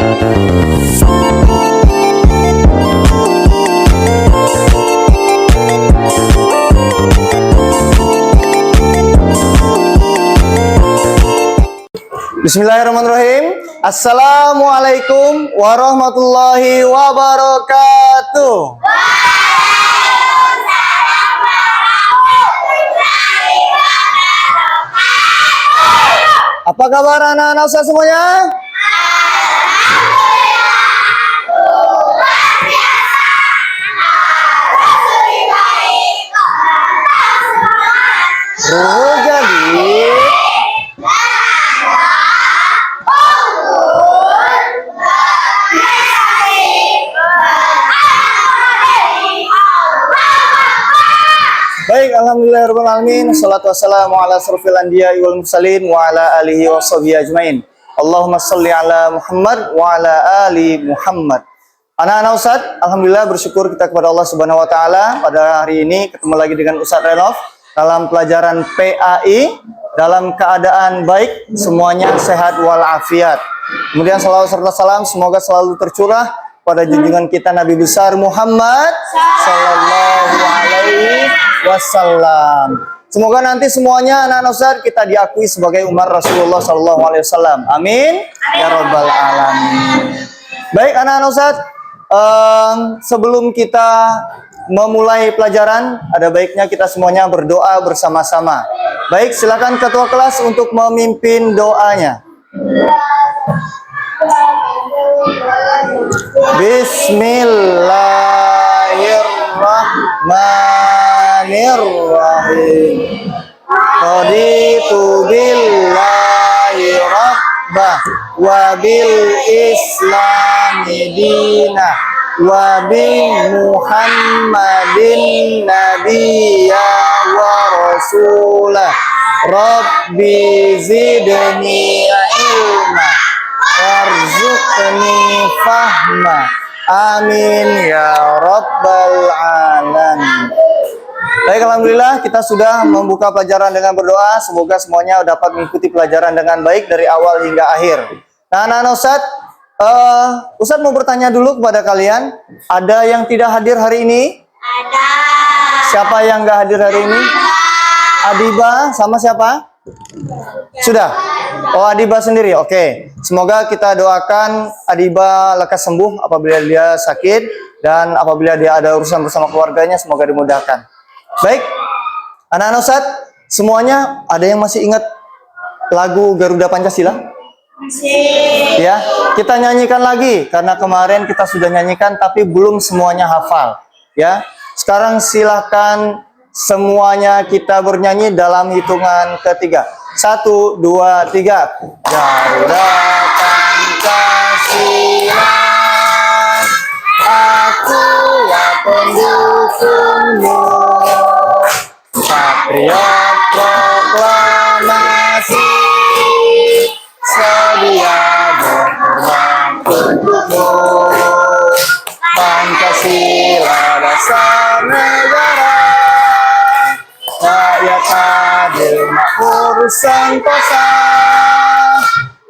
Bismillahirrahmanirrahim. Assalamualaikum warahmatullahi wabarakatuh. Apa kabar anak-anak Ustaz semuanya? Ruhul jadi baik, alhamdulillahirrahmanirrahim. Salatu wassalamu ala asrofil anbiya'i wal mursalin wa ala alihi wa sahbihi ajmain. Allahumma salli ala Muhammad wa ala ali Muhammad. Anak-anak Ustaz, alhamdulillah bersyukur kita kepada Allah Subhanahu wa taala pada hari ini ketemu lagi dengan Ustaz Renov dalam pelajaran PAI dalam keadaan baik, semuanya sehat walafiat. Kemudian salawat serta salam semoga selalu tercurah pada junjungan kita Nabi besar Muhammad sallallahu alaihi wasallam. Semoga nanti semuanya anak-anak Ustaz kita diakui sebagai umat Rasulullah sallallahu alaihi wasallam. Amin ya rabbal alamin. Baik anak-anak Ustaz, sebelum kita memulai pelajaran, ada baiknya kita semuanya berdoa bersama-sama. Baik, silakan ketua kelas untuk memimpin doanya. Bismillahirrahmanirrahim. Raditu billahi rabbah wa bil islami dinah wa bi Muhammadin nabiyya wa rasulah. Rabbi zidni ilma warzuqni fahma. Amin ya rabbal alamin. Baik, alhamdulillah kita sudah membuka pelajaran dengan berdoa. Semoga semuanya dapat mengikuti pelajaran dengan baik dari awal hingga akhir. Nah, anak-anak Ustaz, Ustaz mau bertanya dulu kepada kalian, ada yang tidak hadir hari ini? Ada. Siapa yang nggak hadir hari ini? Adiba sama siapa? Sudah? Oh, Adiba sendiri. Oke. Semoga kita doakan Adiba lekas sembuh apabila dia sakit dan apabila dia ada urusan bersama keluarganya semoga dimudahkan. Baik. Anak-anak Ustaz, semuanya ada yang masih ingat lagu Garuda Pancasila? Ya, kita nyanyikan lagi karena kemarin kita sudah nyanyikan tapi belum semuanya hafal. Ya, sekarang silakan semuanya kita bernyanyi dalam hitungan ketiga. 1, 2, 3. Garuda Pancasila, akulah pendukungmu. Patriot proklamasi, sedia berkorban untukmu. Pancasila dasar negara, rakyat adil makmur sentosa,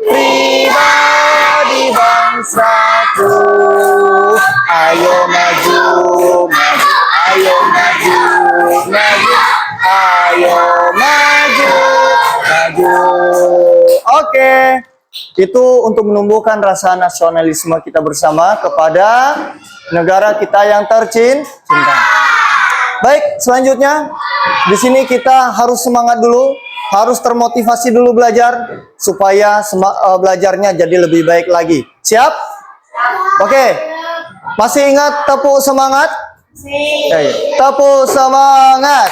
pribadi bangsaku. Ayo maju, maju, ayo maju, maju, ayo maju, maju. Oke, itu untuk menumbuhkan rasa nasionalisme kita bersama kepada negara kita yang tercinta. Baik, selanjutnya di sini kita harus semangat dulu, harus termotivasi dulu belajar supaya belajarnya jadi lebih baik lagi. Siap? Oke. Masih ingat tepuk semangat? Ayo, tepuk semangat.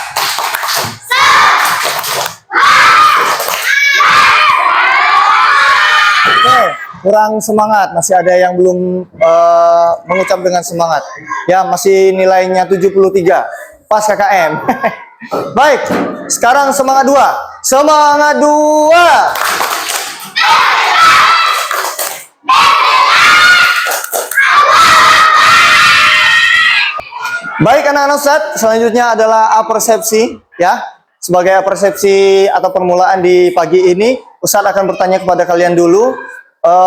Oke, kurang semangat, masih ada yang belum mengucap dengan semangat. Ya, masih nilainya 73. Pas KKM. Baik, sekarang semangat 2. Semangat 2. Baik anak-anak Ustaz, selanjutnya adalah apersepsi ya. Sebagai apersepsi atau permulaan di pagi ini, Ustaz akan bertanya kepada kalian dulu,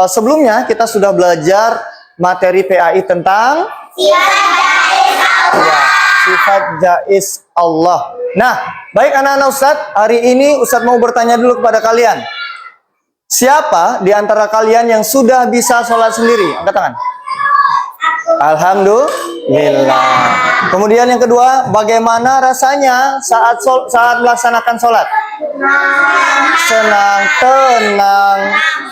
sebelumnya kita sudah belajar materi PAI tentang sifat jaiz Allah. Nah, baik anak-anak Ustadz, hari ini Ustadz mau bertanya dulu kepada kalian. Siapa di antara kalian yang sudah bisa sholat sendiri? Angkat tangan. Alhamdulillah. Kemudian yang kedua, bagaimana rasanya saat melaksanakan sholat? Senang, tenang.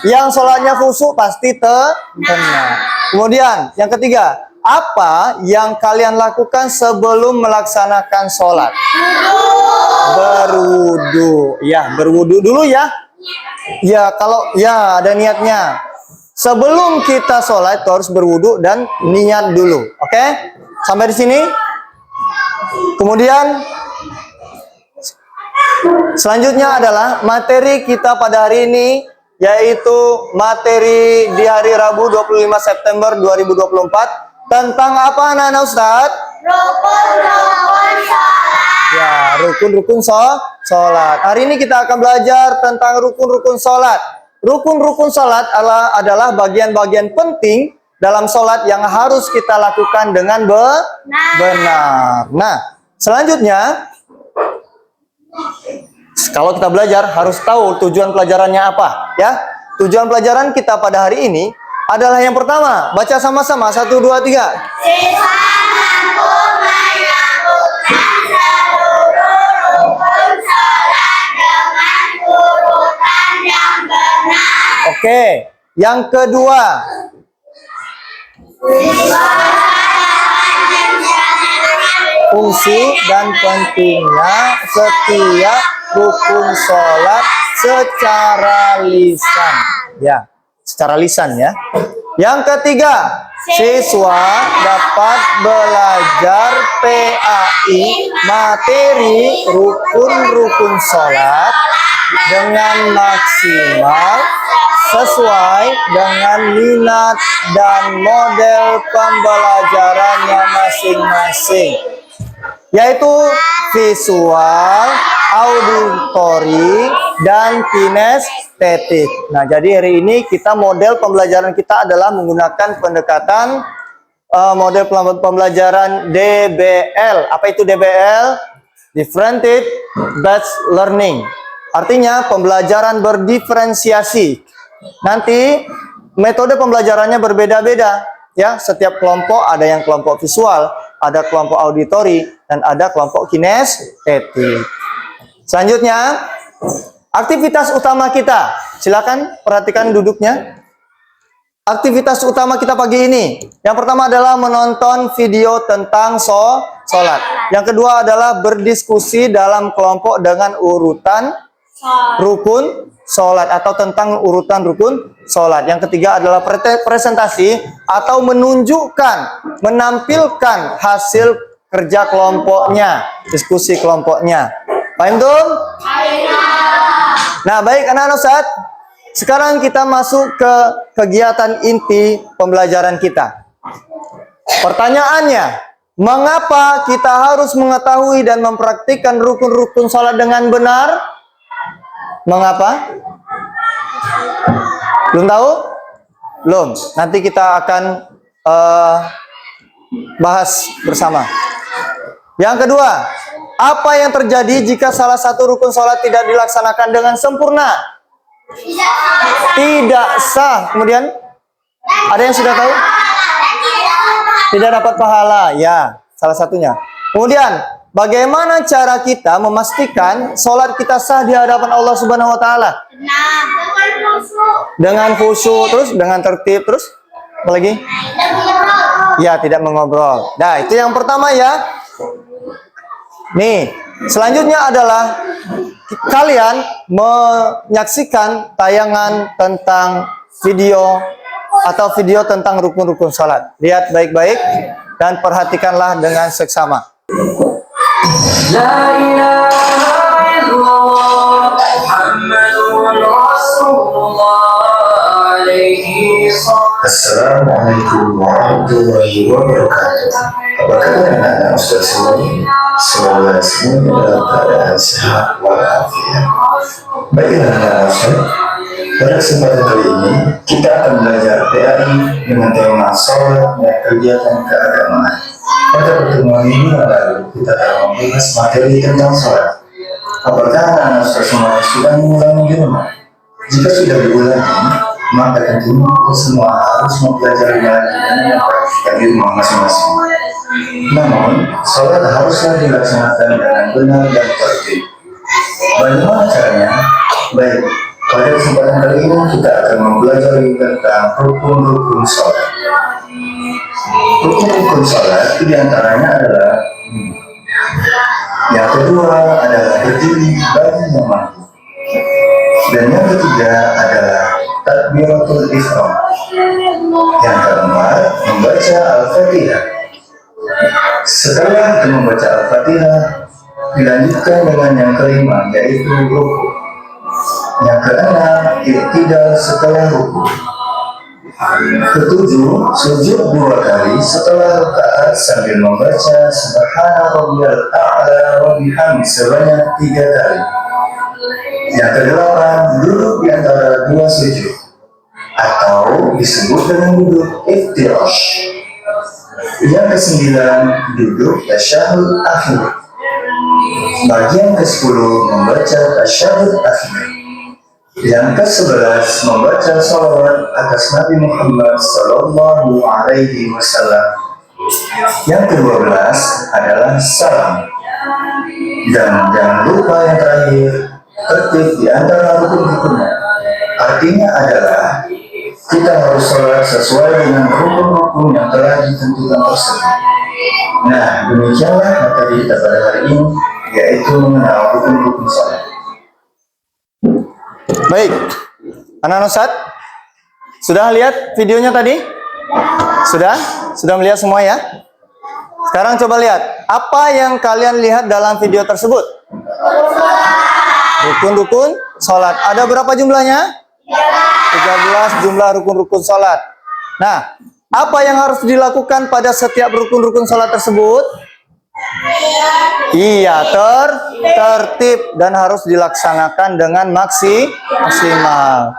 Yang sholatnya khusyuk pasti tenang. Kemudian yang ketiga, apa yang kalian lakukan sebelum melaksanakan sholat? Berwudu. Ya, berwudu dulu ya. Ya, kalau ya ada niatnya. Sebelum kita sholat itu harus berwudu dan niat dulu. Oke? Sampai di sini. Kemudian selanjutnya adalah materi kita pada hari ini, yaitu materi di hari Rabu 25 September 2024 tentang apa anak-anak Ustadz? Rukun-rukun sholat. Ya, rukun-rukun sholat. Hari ini kita akan belajar tentang rukun-rukun sholat. Rukun-rukun sholat adalah bagian-bagian penting dalam sholat yang harus kita lakukan dengan benar. Nah, selanjutnya, kalau kita belajar harus tahu tujuan pelajarannya apa, ya. Tujuan pelajaran kita pada hari ini adalah yang pertama, baca sama-sama 1, 2, 3. Oke, yang kedua, fungsi dan pentingnya setiap rukun sholat secara lisan. Ya, secara lisan ya. Yang ketiga, siswa dapat belajar PAI materi rukun-rukun sholat dengan maksimal sesuai dengan minat dan model pembelajarannya masing-masing, yaitu visual, auditori, dan kinestetik. Nah, jadi hari ini kita model pembelajaran kita adalah menggunakan pendekatan model pembelajaran DBL. Apa itu DBL? Differentiated Based Learning. Artinya pembelajaran berdiferensiasi. Nanti metode pembelajarannya berbeda-beda, ya. Setiap kelompok ada yang kelompok visual, ada kelompok auditori, dan ada kelompok kinestetik. Selanjutnya, aktivitas utama kita. Silakan perhatikan duduknya. Aktivitas utama kita pagi ini, yang pertama adalah menonton video tentang sholat. Yang kedua adalah berdiskusi dalam kelompok dengan urutan rukun sholat atau tentang urutan rukun sholat. Yang ketiga adalah presentasi atau menampilkan hasil kerja kelompoknya, diskusi kelompoknya. Paham tuh? Nah, baik anak-anak Ustadz, sekarang kita masuk ke kegiatan inti pembelajaran kita. Pertanyaannya, mengapa kita harus mengetahui dan mempraktikkan rukun-rukun sholat dengan benar? Mengapa? Belum tahu? Belum. Nanti kita akan bahas bersama. Yang kedua, apa yang terjadi jika salah satu rukun sholat tidak dilaksanakan dengan sempurna? Tidak sah. Kemudian, ada yang sudah tahu? Tidak dapat pahala. Ya, salah satunya. Kemudian, bagaimana cara kita memastikan sholat kita sah di hadapan Allah Subhanahu wa Ta'ala? Dengan khusyuk, terus dengan tertib, terus apa lagi? Ya, tidak mengobrol. Nah, itu yang pertama ya. Nih, selanjutnya adalah kalian menyaksikan tayangan tentang video atau video tentang rukun-rukun sholat. Lihat baik-baik dan perhatikanlah dengan seksama. La ilaha illallah Muhammadur Rasulullah alaihi sallallahu. Assalamualaikum warahmatullahi wabarakatuh. Apa kabar anak-anak Ustaz semuanya? Semoga semua dalam keadaan sehat walafiat. Baiklah anak-anak Ustaz, Pada kesempatan kali ini, kita akan belajar PAI dengan tema sholat dan kegiatan keagamaan. Pada pertemuan minggu yang lalu, kita telah membahas materi tentang sholat. Apakah anak-anak semua sudah mengulangi di rumah? Jika sudah diulangi, maka tentunya kita semua harus mempelajarinya lagi dan mempraktikkan di rumah masing-masing. Namun, sholat haruslah dilaksanakan dengan benar dan tertib. Bagaimana caranya? Baik, pada kesempatan kali ini kita akan mempelajari tentang rukun-rukun sholat. Rukun-rukun sholat itu diantaranya adalah yang kedua adalah berdiri bagi yang mampu. Dan yang ketiga adalah takbiratul ihram. Yang keempat, membaca Al-Fatihah. Setelah kita membaca Al-Fatihah, dilanjutkan dengan yang kelima, yaitu ruku. Yang keenam, i'tidal setelah ruku. Ketujuh, sujud 2 kali setelah rakaat sambil membaca Subhana rabbiyal a'la wa bihamdi sebanyak 3 kali. Yang kedelapan, duduk di antara 2 sujud atau disebut dengan duduk iftirash. Yang kesembilan, duduk tasyahud akhir. Bagian ke-10, membaca tasyahud akhir. Yang ke-11, membaca salawat atas Nabi Muhammad Sallallahu Alaihi Wasallam. Yang ke-12 adalah salam. Dan jangan lupa yang terakhir, tertib di antara rukun-rukunnya. Artinya adalah kita harus sholat sesuai dengan rukun-rukun yang telah ditentukan tersebut. Nah, demikianlah materi kita pada hari ini, yaitu mengenal rukun-rukun sholat. Baik, anak-anak Ustaz, sudah lihat videonya tadi? Sudah melihat semua ya? Sekarang coba lihat, apa yang kalian lihat dalam video tersebut? Rukun-rukun sholat. Ada berapa jumlahnya? 13 jumlah rukun-rukun sholat. Nah, apa yang harus dilakukan pada setiap rukun-rukun sholat tersebut? Iya, tertib dan harus dilaksanakan dengan maksimal.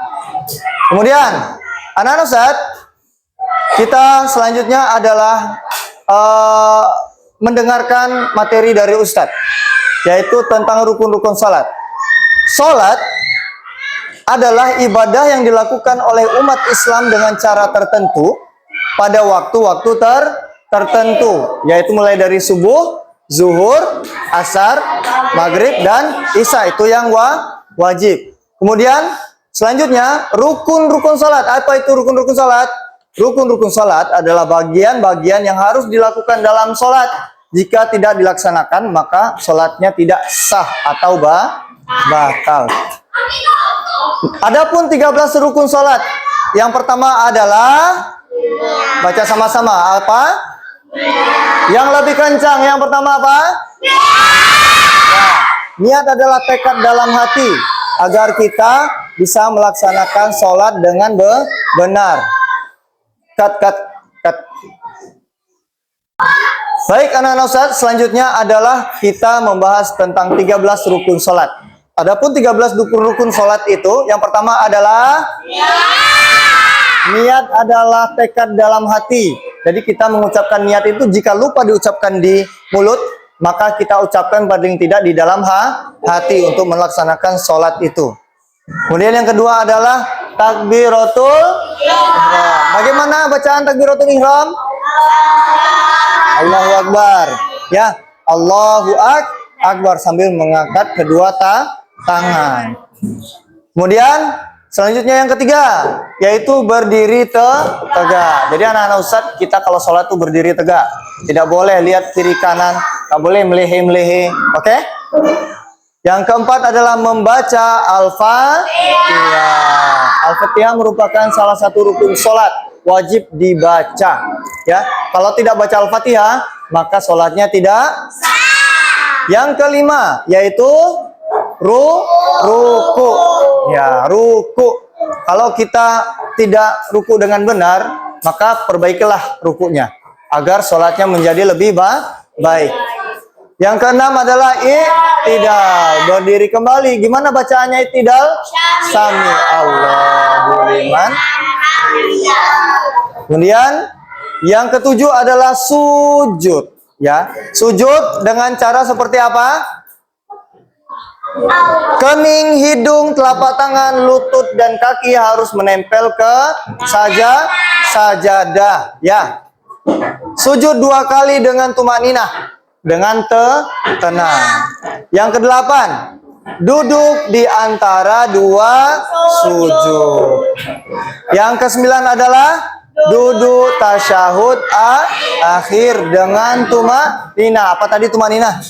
Kemudian, anak-anak Ustaz, kita selanjutnya adalah mendengarkan materi dari Ustadz, yaitu tentang rukun-rukun sholat. Sholat adalah ibadah yang dilakukan oleh umat Islam dengan cara tertentu pada waktu-waktu tertentu, yaitu mulai dari subuh, zuhur, asar, maghrib, dan isya. Itu yang wajib. Kemudian selanjutnya rukun-rukun salat. Apa itu rukun-rukun salat? Rukun-rukun salat adalah bagian-bagian yang harus dilakukan dalam salat. Jika tidak dilaksanakan, maka salatnya tidak sah atau batal. Adapun 13 rukun salat. Yang pertama adalah, baca sama-sama, apa? Yang lebih kencang. Yang pertama apa? Nah, niat adalah tekad dalam hati agar kita bisa melaksanakan sholat dengan benar. Cut. Baik anak-anak Ustaz, selanjutnya adalah kita membahas tentang 13 rukun sholat. Adapun 13 rukun sholat itu, yang pertama adalah niat adalah tekad dalam hati. Jadi kita mengucapkan niat itu jika lupa diucapkan di mulut, maka kita ucapkan paling tidak di dalam hati untuk melaksanakan sholat itu. Kemudian yang kedua adalah takbiratul ihram. Bagaimana bacaan takbiratul ihram? Allahu Akbar. Ya, Allahu Akbar sambil mengangkat kedua tangan. Kemudian selanjutnya yang ketiga, yaitu berdiri tegak. Jadi anak-anak Ustaz, kita kalau sholat tuh berdiri tegak. Tidak boleh lihat kiri kanan, tidak boleh melehe-melehe. Oke? Yang keempat adalah membaca Al-Fatihah. Al-Fatihah merupakan salah satu rukun sholat, wajib dibaca. Ya, kalau tidak baca Al-Fatihah, maka sholatnya tidak sah. Yang kelima, yaitu ruku. Ya, ruku. Kalau kita tidak ruku dengan benar, maka perbaikilah rukunya agar sholatnya menjadi lebih baik. Yang keenam adalah i'tidal, berdiri kembali. Gimana bacaannya i'tidal? Sami Allahu liman. Kemudian yang ketujuh adalah sujud, ya. Sujud dengan cara seperti apa? Kening, hidung, telapak tangan, lutut dan kaki harus menempel ke sajadah, ya. Sujud 2 kali dengan tumaninah, dengan tenang. Yang kedelapan, duduk di antara 2 sujud. Yang kesembilan adalah duduk tasyahud akhir dengan tumaninah. Apa tadi tumaninah?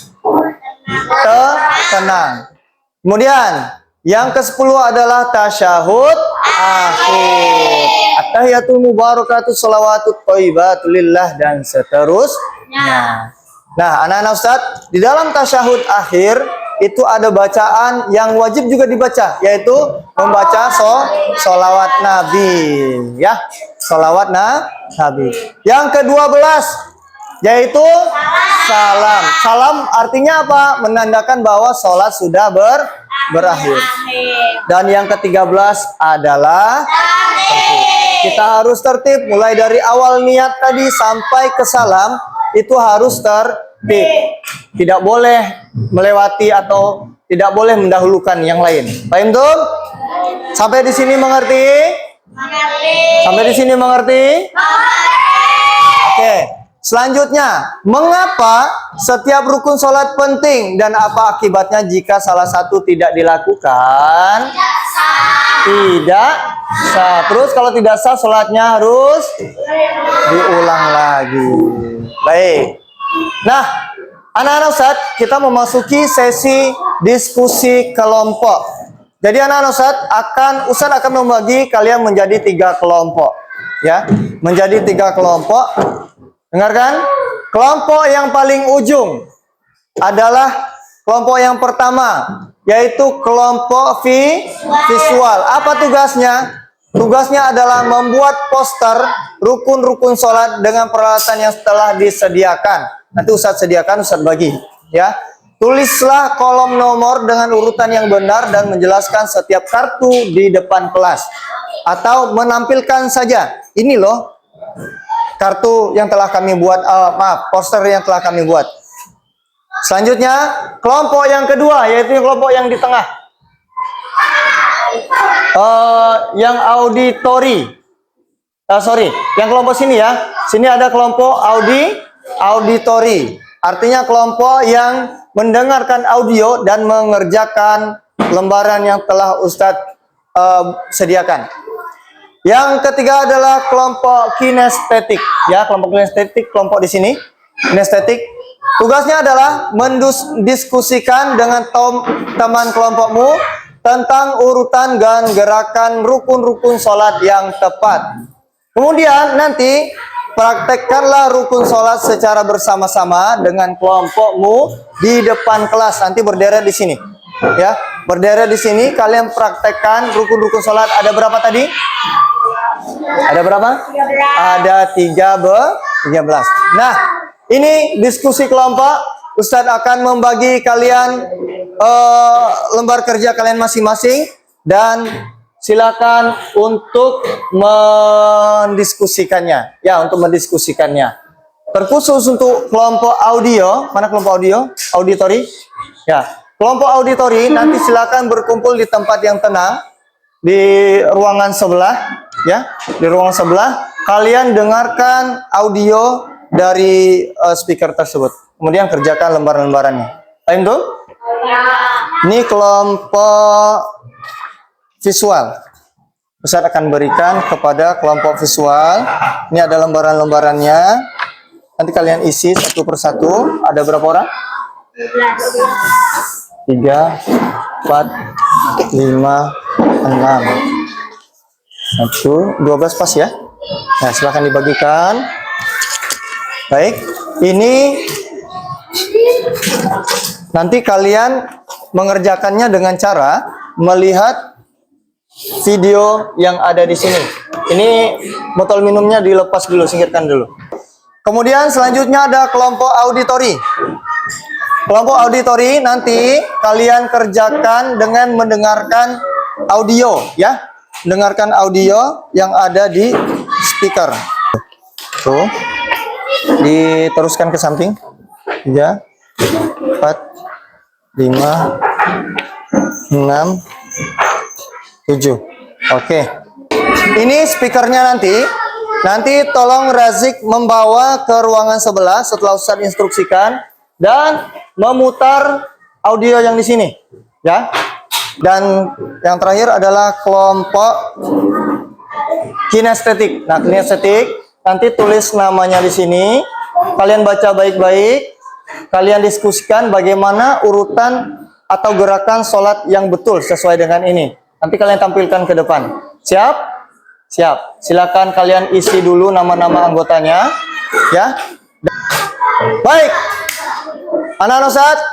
Tenang. Kemudian yang ke-10 adalah tasyahud akhir. At-tahiyatul mubarakatuh shalawatut thayyibatul lillah dan seterusnya. Nah, anak-anak Ustadz, di dalam tasyahud akhir itu ada bacaan yang wajib juga dibaca, yaitu membaca sholawat Nabi, ya. Sholawat Nabi. Yang ke-12 yaitu salam. Salam artinya apa? Menandakan bahwa sholat sudah berakhir. Dan yang ke-13 adalah tertib. Kita harus tertib mulai dari awal niat tadi sampai ke salam itu harus tertib. Tidak boleh melewati atau tidak boleh mendahulukan yang lain. Paham tuh? Sampai di sini mengerti? Sampai di sini mengerti? Oke. Selanjutnya, mengapa setiap rukun sholat penting dan apa akibatnya jika salah satu tidak dilakukan? Tidak sah. Terus kalau tidak sah, sholatnya harus diulang lagi. Baik. Nah, anak-anak Ustadz, kita memasuki sesi diskusi kelompok. Jadi anak-anak Ustadz akan membagi kalian menjadi 3 kelompok, ya, menjadi 3 kelompok. Dengarkan, kelompok yang paling ujung adalah kelompok yang pertama, yaitu kelompok visual. Apa tugasnya? Tugasnya adalah membuat poster rukun-rukun sholat dengan peralatan yang telah disediakan. Nanti Ustadz sediakan, Ustadz bagi, ya. Tulislah kolom nomor dengan urutan yang benar dan menjelaskan setiap kartu di depan kelas. Atau menampilkan saja, ini loh kartu yang telah kami buat, poster yang telah kami buat. Selanjutnya, kelompok yang kedua, yaitu kelompok yang di tengah. Yang auditori. Yang kelompok sini ya. Sini ada kelompok auditori. Artinya kelompok yang mendengarkan audio dan mengerjakan lembaran yang telah Ustadz sediakan. Yang ketiga adalah kelompok kinestetik, ya, kelompok kinestetik, kelompok di sini, kinestetik. Tugasnya adalah mendiskusikan dengan teman kelompokmu tentang urutan dan gerakan rukun-rukun sholat yang tepat. Kemudian nanti praktekkanlah rukun sholat secara bersama-sama dengan kelompokmu di depan kelas. Nanti berderet di sini, ya, berderet di sini. Kalian praktekkan rukun-rukun sholat. Ada berapa tadi? Ada berapa? Ada 13. Nah, ini diskusi kelompok. Ustadz akan membagi kalian lembar kerja kalian masing-masing dan silakan untuk mendiskusikannya. Ya, untuk mendiskusikannya. Terkhusus untuk kelompok audio, mana kelompok audio? Auditori. Ya, kelompok auditori nanti silakan berkumpul di tempat yang tenang di ruangan sebelah, ya, di ruangan sebelah. Kalian dengarkan audio dari speaker tersebut. Kemudian kerjakan lembar-lembarannya. Paham tuh? Ini kelompok visual. Ustadz akan berikan kepada kelompok visual. Ini ada lembaran-lembarannya. Nanti kalian isi satu persatu. Ada berapa orang? 3, 4, 5, 6. 12 pas ya. Nah, silahkan dibagikan. Baik, ini nanti kalian mengerjakannya dengan cara melihat video yang ada di sini. Ini botol minumnya dilepas dulu, singkirkan dulu. Kemudian selanjutnya ada kelompok auditori. Kelompok auditori nanti kalian kerjakan dengan mendengarkan audio ya. Dengarkan audio yang ada di speaker. Tuh. Diteruskan ke samping. 3 4 5 6 7. Oke. Ini speakernya nanti. Nanti tolong Razik membawa ke ruangan sebelah setelah Ustadz instruksikan dan memutar audio yang di sini, ya. Dan yang terakhir adalah kelompok kinestetik. Nah, kinestetik nanti tulis namanya di sini. Kalian baca baik-baik. Kalian diskusikan bagaimana urutan atau gerakan sholat yang betul sesuai dengan ini. Nanti kalian tampilkan ke depan. Siap? Siap. Silakan kalian isi dulu nama-nama anggotanya, ya. Baik. Anak-anak Ustadz,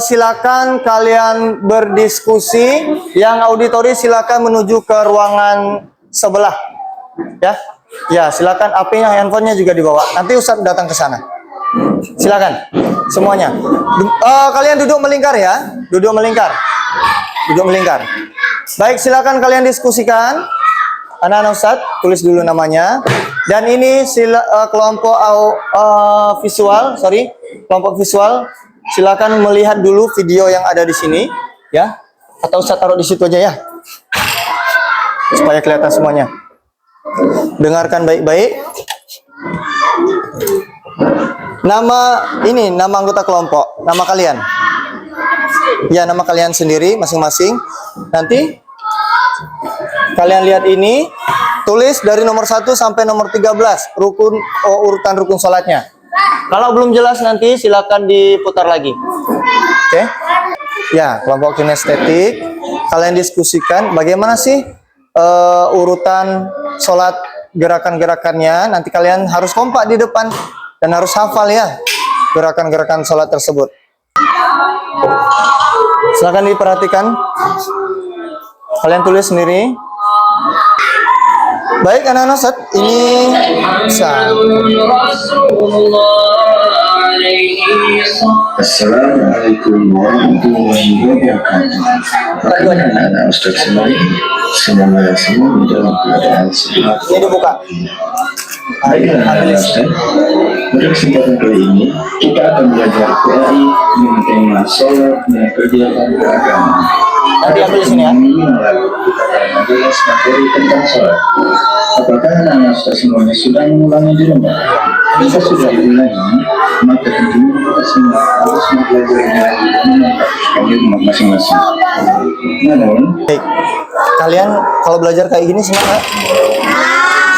silakan kalian berdiskusi. Yang auditori silakan menuju ke ruangan sebelah, ya. Ya, silakan HP-nya, handphonenya juga dibawa. Nanti Ustadz datang ke sana. Silakan semuanya. Kalian duduk melingkar ya. Duduk melingkar. Duduk melingkar. Baik, silakan kalian diskusikan. Anak-anak Ustadz, tulis dulu namanya. Dan ini kelompok visual, kelompok visual. Silakan melihat dulu video yang ada di sini, ya. Atau Ustadz taruh di situ aja ya, supaya kelihatan semuanya. Dengarkan baik-baik. Nama anggota kelompok, nama kalian. Ya, nama kalian sendiri masing-masing. Nanti kalian lihat ini, tulis dari nomor 1 sampai nomor 13 urutan rukun sholatnya. Kalau belum jelas nanti silakan diputar lagi. Oke. Ya, kelompok kinestetik, kalian diskusikan bagaimana sih urutan sholat, gerakan-gerakannya. Nanti kalian harus kompak di depan dan harus hafal ya gerakan-gerakan sholat tersebut. Silakan diperhatikan. Kalian tulis sendiri. Baik anak-anak Ustadz, ini bisa. Assalamualaikum warahmatullahi wabarakatuh. Anak-anak Ustadz semoga semua dalam keadaan sehat. Ini dibuka. Baiklah, Ustaz. Pada kesempatan kali ini kita akan belajar PAI dengan tema sholat dan kegiatan beragama. Nanti ambil di sini ya. Menjelas materi tentang sholat. Apakah anak-anak Ustaz semuanya sudah mengulangi di rumah? Jika sudah diulangi, maka tentunya kita semua harus mempelajarinya lagi dan mempraktikkan di rumah masing-masing. Namun, Baik. Kalian kalau belajar kayak gini senang nggak?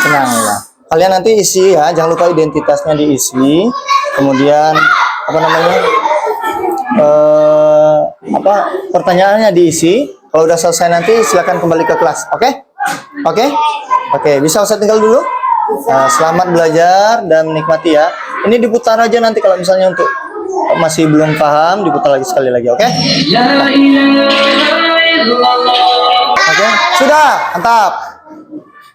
Senang ya. Kalian nanti isi ya, jangan lupa identitasnya diisi. Kemudian pertanyaannya diisi. Kalau udah selesai nanti silakan kembali ke kelas. Oke? Oke. Bisa Ustaz tinggal dulu. Selamat belajar dan menikmati ya. Ini diputar aja nanti kalau misalnya untuk masih belum paham, diputar lagi sekali lagi. Oke? Oke. Sudah, mantap.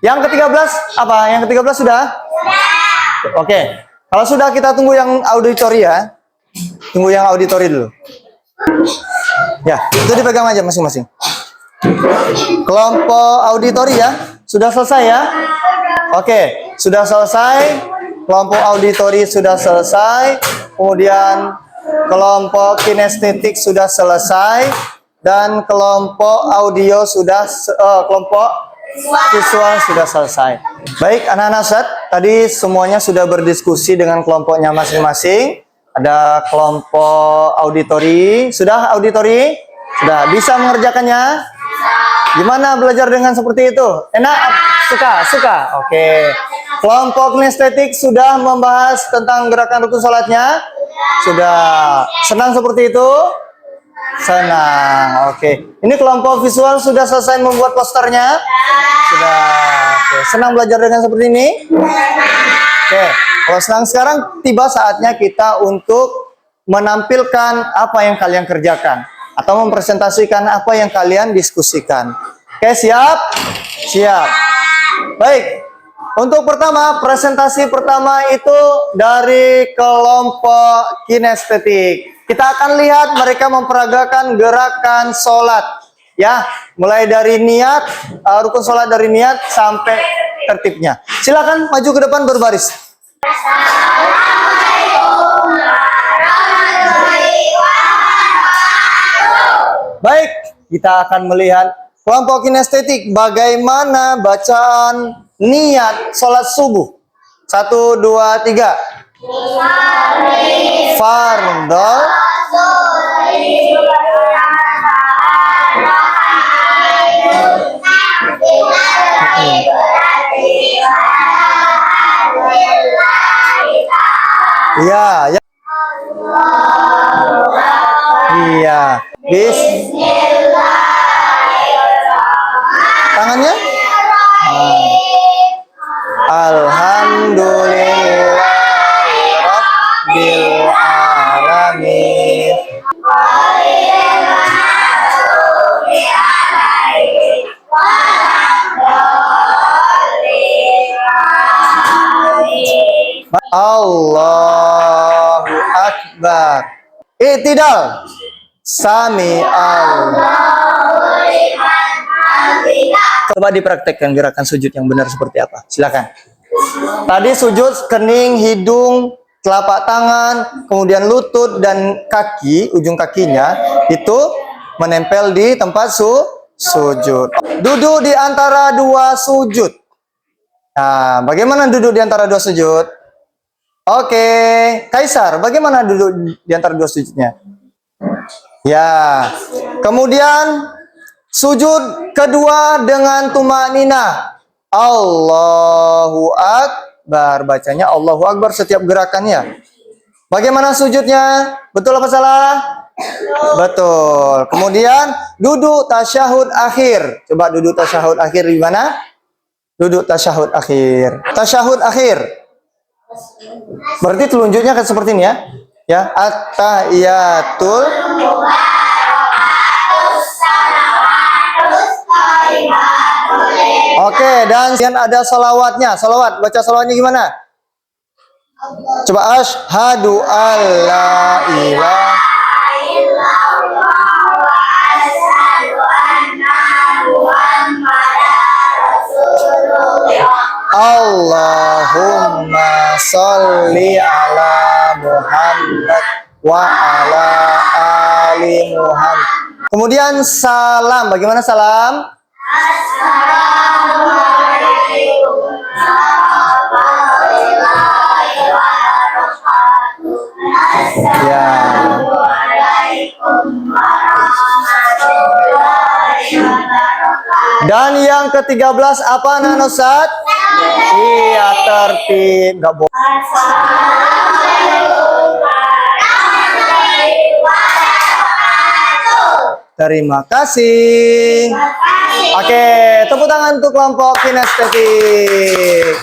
Yang ke-13 apa? Yang ke-13 sudah? Oke. Kalau sudah kita tunggu yang auditori ya. Tunggu yang auditori dulu. Ya, itu dipegang aja masing-masing. Kelompok auditori ya. Sudah selesai ya? Oke, sudah selesai. Kelompok auditori sudah selesai. Kemudian kelompok kinestetik sudah selesai. Dan kelompok audio sudah kelompok visual sudah selesai. Baik anak-anak Ustadz, tadi semuanya sudah berdiskusi dengan kelompoknya masing-masing. Ada kelompok auditori. Sudah auditori? Sudah bisa mengerjakannya? Gimana belajar dengan seperti itu? Enak? Suka? Oke. Kelompok kinestetik sudah membahas tentang gerakan rukun sholatnya? Sudah. Senang seperti itu? Senang. Oke. Ini kelompok visual sudah selesai membuat posternya? Sudah. Oke. Senang belajar dengan seperti ini? Oke. Kalau senang, sekarang tiba saatnya kita untuk menampilkan apa yang kalian kerjakan atau mempresentasikan apa yang kalian diskusikan. Oke, siap? Siap. Baik. Untuk pertama, presentasi pertama itu dari kelompok kinestetik. Kita akan lihat mereka memperagakan gerakan sholat. Ya, mulai dari niat, rukun sholat dari niat sampai tertibnya. Silakan maju ke depan berbaris. Baik, kita akan melihat kelompok kinestetik bagaimana bacaan niat sholat subuh. 1, 2, 3. Fardhu. Ya, ya. Iya. Tangannya? Alhamdulillahirabbil alamin. Allahu Akbar. I'tidal. Sami Allah. Coba dipraktekkan gerakan sujud yang benar seperti apa. Silakan. Tadi sujud kening, hidung, telapak tangan, kemudian lutut dan kaki, ujung kakinya itu menempel di tempat sujud. Duduk di antara dua sujud. Nah, bagaimana duduk di antara dua sujud? Oke, Kaisar, bagaimana duduk di antara dua sujudnya? Ya, kemudian sujud kedua dengan tumanina. Allahu Akbar, bacanya Allahu Akbar setiap gerakannya. Bagaimana sujudnya? Betul apa salah? Betul. Kemudian duduk tasyahud akhir. Coba duduk tasyahud akhir di mana? Duduk tasyahud akhir. Tasyahud akhir. Berarti telunjuknya kan seperti ini ya. Ya, at-tahiyatul. Oke, dan ada salawatnya. Salawat, baca salawatnya gimana? Coba asyhadu alla ilaha Allahumma sholli ala Muhammad wa ala ali Muhammad. Kemudian salam, bagaimana salam? Ya. Dan yang ke-13 apa Nanusat? Iya, tertib, nggak bohong. Terima kasih. Oke, tepuk tangan untuk kelompok kinestetik.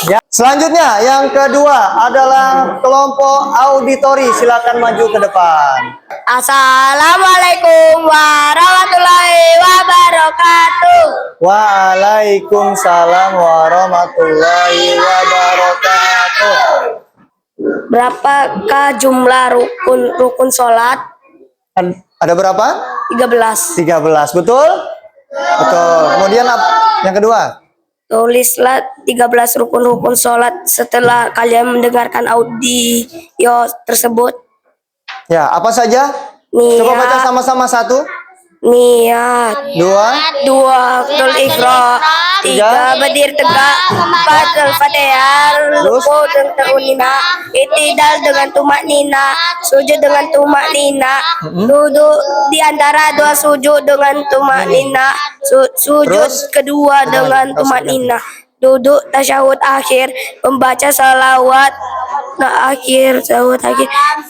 Ya. Selanjutnya, yang kedua adalah kelompok auditori. Silakan maju ke depan. Assalamualaikum warahmatullahi wabarakatuh. Waalaikumsalam warahmatullahi wabarakatuh. Berapakah jumlah rukun sholat? Ada berapa? 13. 13, betul? Betul. Kemudian yang kedua? Tulislah 13 rukun sholat setelah kalian mendengarkan audio tersebut. Ya, apa saja? Niat. Coba baca sama-sama. 1, Niat. 2, 2. Waktul ikhra. 3. Berdiri tegak. 4. Al-Fatihah. Ruku dengan tumanina. I'tidal dengan tumanina. Sujud dengan tumanina. Duduk di antara dua sujud dengan tumanina. Sujud Terus? kedua dengan tumanina. Duduk tasyahud akhir. Membaca salawat akhir.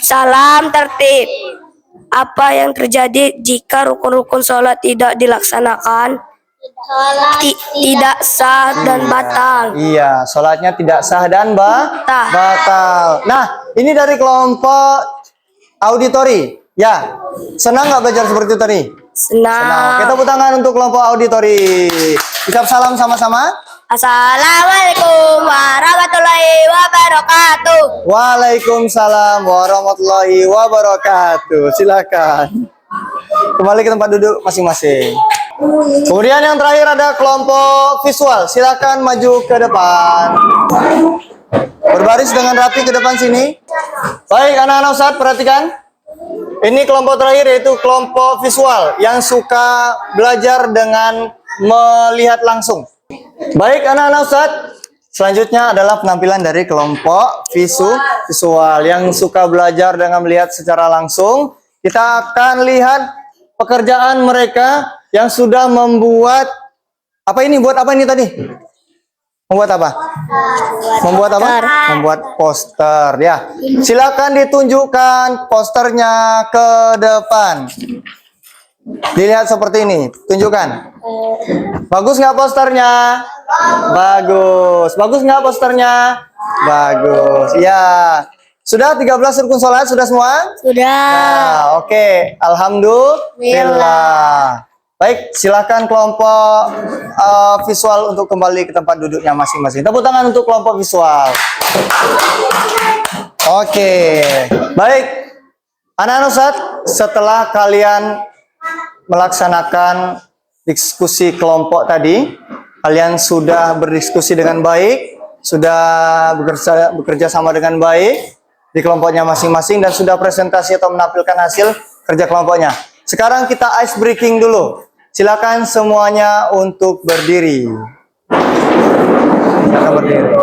Salam tertib. Apa yang terjadi jika rukun-rukun sholat tidak dilaksanakan? Tidak sah dan batal. Iya, sholatnya tidak sah dan batal. Nah, ini dari kelompok auditori. Ya, senang nggak belajar seperti itu tadi? Senang. Kita tepuk tangan untuk kelompok auditori. Ucap salam sama-sama. Assalamualaikum warahmatullahi wabarakatuh. Waalaikumsalam warahmatullahi wabarakatuh. Silakan. Kembali ke tempat duduk masing-masing. Kemudian yang terakhir ada kelompok visual. Silakan maju ke depan. Berbaris dengan rapi ke depan sini. Baik, anak-anak Ustadz perhatikan. Ini kelompok terakhir yaitu kelompok visual yang suka belajar dengan melihat langsung. Baik, anak-anak Ustadz. Selanjutnya adalah penampilan dari kelompok visual yang suka belajar dengan melihat secara langsung. Kita akan lihat pekerjaan mereka yang sudah membuat apa ini? Buat apa ini tadi? Membuat apa? Membuat apa? Membuat poster ya. Silakan ditunjukkan posternya ke depan. Dilihat seperti ini. Tunjukkan. Bagus nggak posternya? Bagus. Bagus nggak posternya? Bagus. Ya. Sudah 13 rukun sholat? Sudah semua? Sudah. Nah, oke. Alhamdulillah. Baik, silakan kelompok visual untuk kembali ke tempat duduknya masing-masing. Tepuk tangan untuk kelompok visual. Oke. Baik. Anak-anak Ustadz, setelah kalian melaksanakan diskusi kelompok tadi, kalian sudah berdiskusi dengan baik, sudah bekerja sama dengan baik di kelompoknya masing-masing dan sudah presentasi atau menampilkan hasil kerja kelompoknya. Sekarang kita ice breaking dulu. Silakan semuanya untuk berdiri. Silakan berdiri.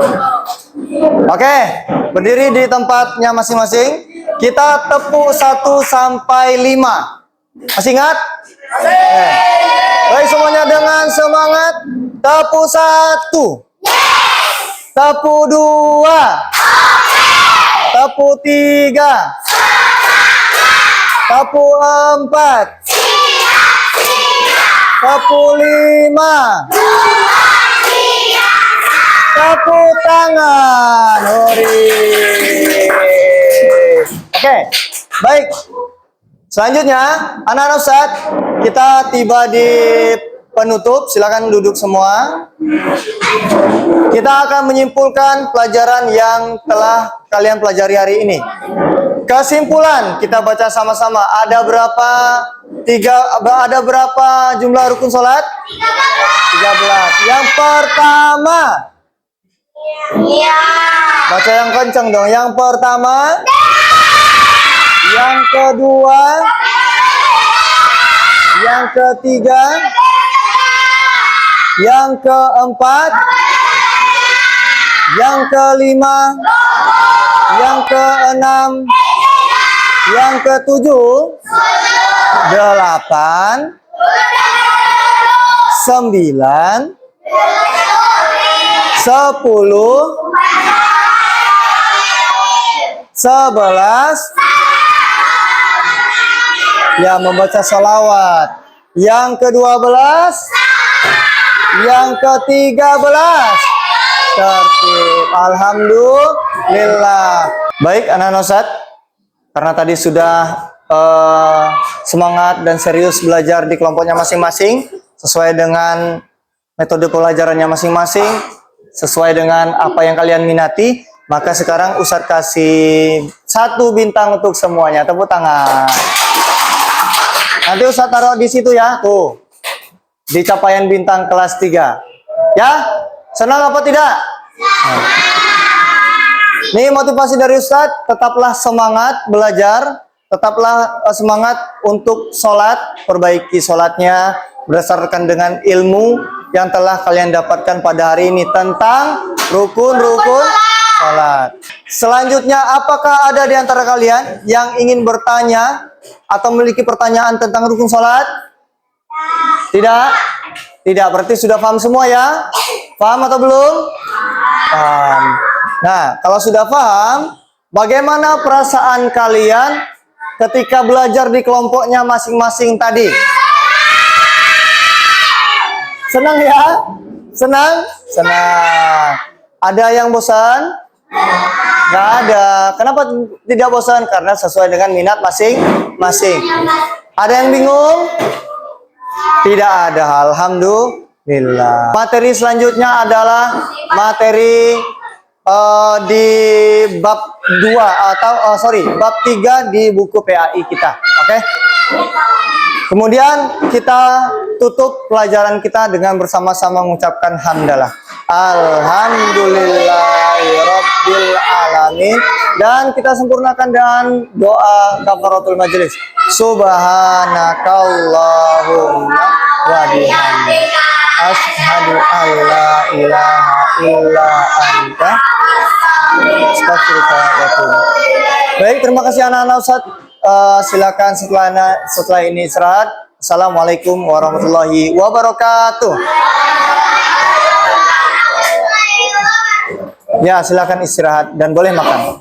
Oke, berdiri di tempatnya masing-masing. Kita tepuk 1 sampai 5. Masih ingat? Baik, semuanya dengan semangat. Tepuk 1. Tepuk 2. Tepuk 3. Tepuk 4. Tepuk 5. Tepuk tangan. Hore. Oke, baik. Selanjutnya, anak-anak Ustadz, kita tiba di penutup. Silakan duduk semua. Kita akan menyimpulkan pelajaran yang telah kalian pelajari hari ini. Kesimpulan kita baca sama-sama. Ada berapa jumlah rukun sholat? 13. Yang pertama. Iya. Baca yang kencang dong. Yang pertama. Yang kedua. Yang ketiga. Yang keempat. Yang kelima. Yang keenam. Yang ketujuh. 8. 9. 10. 11. Ya, membaca sholawat. Yang ke-12. Yang ke-13. Tertib. Alhamdulillah. Baik, anak-anak Ustadz, karena tadi sudah semangat dan serius belajar di kelompoknya masing-masing, sesuai dengan metode pelajarannya masing-masing, sesuai dengan apa yang kalian minati, maka sekarang Ustadz kasih 1 bintang untuk semuanya. Tepuk tangan. Nanti Ustadz taruh di situ ya, tuh. Di capaian bintang kelas 3. Ya? Senang apa tidak? Nih motivasi dari Ustadz, tetaplah semangat belajar, tetaplah semangat untuk sholat, perbaiki sholatnya berdasarkan dengan ilmu yang telah kalian dapatkan pada hari ini tentang rukun-rukun sholat. Selanjutnya, apakah ada di antara kalian yang ingin bertanya atau memiliki pertanyaan tentang rukun sholat? Tidak? Tidak, berarti sudah paham semua ya? Paham atau belum? Paham. Nah, kalau sudah paham, bagaimana perasaan kalian ketika belajar di kelompoknya masing-masing tadi? Senang ya? Senang? Senang. Ada yang bosan? Nggak ada. Kenapa tidak bosan? Karena sesuai dengan minat masing-masing. Ada yang bingung? Tidak ada. lillah. Materi selanjutnya adalah materi di bab 2 atau bab 3 di buku PAI kita. Oke. Kemudian kita tutup pelajaran kita dengan bersama-sama mengucapkan hamdalah. Alhamdulillahirabbil alamin, dan kita sempurnakan dengan doa kafaratul majelis. Subhanakallahumma wa bihamdika asyhadu an la ilaha illa anta astaghfiruka wa atubu. Baik, terima kasih anak-anak Ustaz. Silakan setelah ini istirahat. Assalamualaikum warahmatullahi wabarakatuh. Ya, silakan istirahat dan boleh makan.